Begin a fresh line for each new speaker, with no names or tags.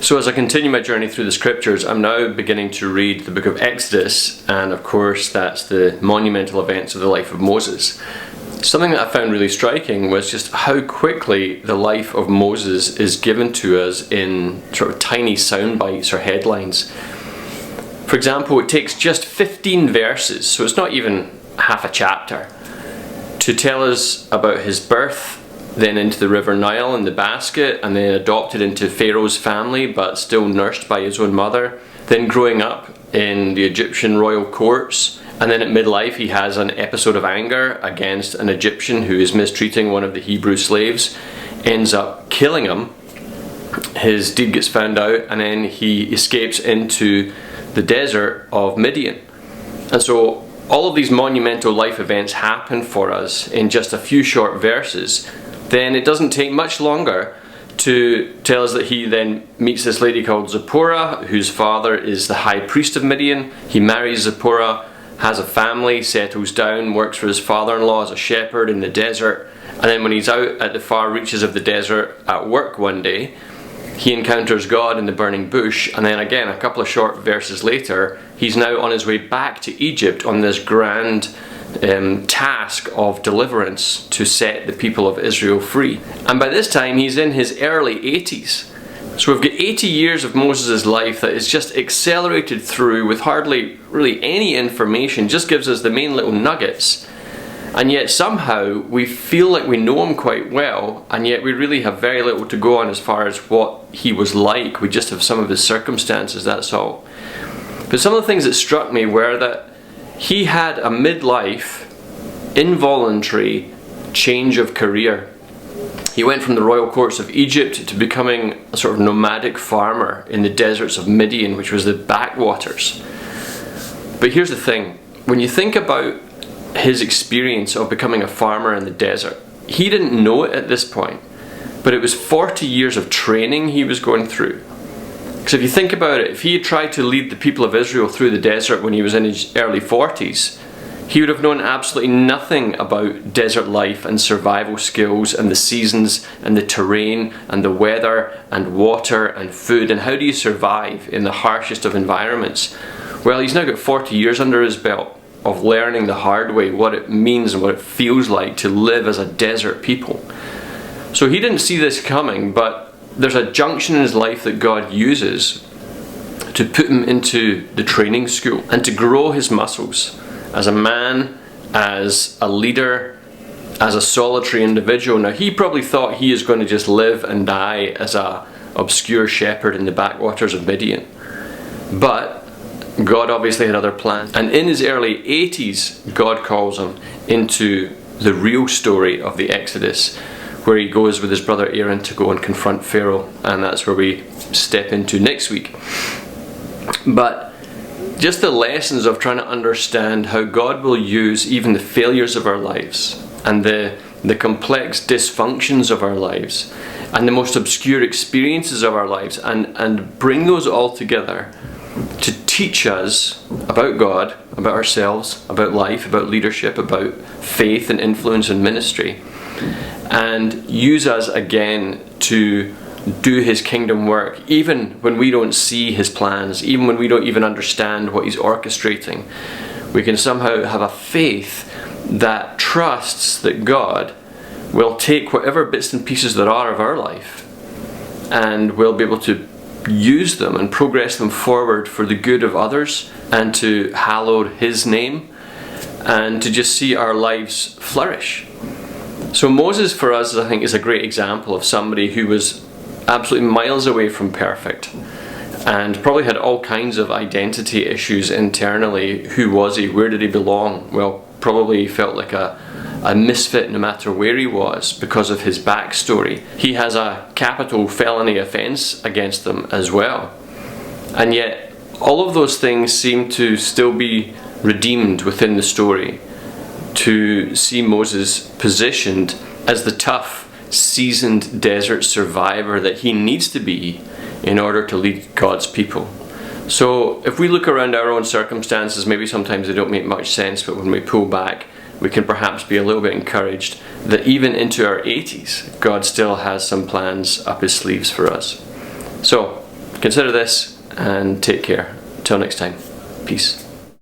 So as I continue my journey through the scriptures, I'm now beginning to read the book of Exodus, and of course that's the monumental events of the life of Moses. Something that I found really striking was just how quickly the life of Moses is given to us in sort of tiny sound bites or headlines. For example, it takes just 15 verses, so it's not even half a chapter, to tell us about his birth, then into the River Nile in the basket, and then adopted into Pharaoh's family but still nursed by his own mother, then growing up in the Egyptian royal courts, and then at midlife he has an episode of anger against an Egyptian who is mistreating one of the Hebrew slaves, ends up killing him. His deed gets found out, and then he escapes into the desert of Midian. And so all of these monumental life events happen for us in just a few short verses. Then it doesn't take much longer to tell us that he then meets this lady called Zipporah, whose father is the high priest of Midian. He marries Zipporah, has a family, settles down, works for his father-in-law as a shepherd in the desert, and then when he's out at the far reaches of the desert at work one day, he encounters God in the burning bush, and then again a couple of short verses later he's now on his way back to Egypt on this grand task of deliverance to set the people of Israel free. And by this time he's in his early 80s. So we've got 80 years of Moses' life that is just accelerated through with hardly really any information, just gives us the main little nuggets. And yet somehow we feel like we know him quite well, and yet we really have very little to go on as far as what he was like. We just have some of his circumstances, that's all. But some of the things that struck me were that he had a midlife, involuntary change of career. He went from the royal courts of Egypt to becoming a sort of nomadic farmer in the deserts of Midian, which was the backwaters. But here's the thing, when you think about his experience of becoming a farmer in the desert, he didn't know it at this point, but it was 40 years of training he was going through. Because if you think about it, if he had tried to lead the people of Israel through the desert when he was in his early 40s, he would have known absolutely nothing about desert life and survival skills and the seasons and the terrain and the weather and water and food and how do you survive in the harshest of environments. Well, he's now got 40 years under his belt of learning the hard way what it means and what it feels like to live as a desert people. So he didn't see this coming, but there's a junction in his life that God uses to put him into the training school and to grow his muscles as a man, as a leader, as a solitary individual. Now he probably thought he is going to just live and die as a obscure shepherd in the backwaters of Midian. But God obviously had other plans. And in his early 80s, God calls him into the real story of the Exodus, where he goes with his brother Aaron to go and confront Pharaoh, and that's where we step into next week. But just the lessons of trying to understand how God will use even the failures of our lives and the complex dysfunctions of our lives and the most obscure experiences of our lives and bring those all together to teach us about God, about ourselves, about life, about leadership, about faith and influence and ministry, and use us again to do his kingdom work, even when we don't see his plans, even when we don't even understand what he's orchestrating. We can somehow have a faith that trusts that God will take whatever bits and pieces there are of our life and will be able to use them and progress them forward for the good of others and to hallow his name and to just see our lives flourish. So Moses for us, I think, is a great example of somebody who was absolutely miles away from perfect and probably had all kinds of identity issues internally. Who was he? Where did he belong? Well, probably felt like a misfit no matter where he was because of his backstory. He has a capital felony offence against him as well. And yet all of those things seem to still be redeemed within the story, to see Moses positioned as the tough, seasoned desert survivor that he needs to be in order to lead God's people. So if we look around our own circumstances, maybe sometimes they don't make much sense, but when we pull back, we can perhaps be a little bit encouraged that even into our 80s, God still has some plans up his sleeves for us. So consider this and take care. Till next time, peace.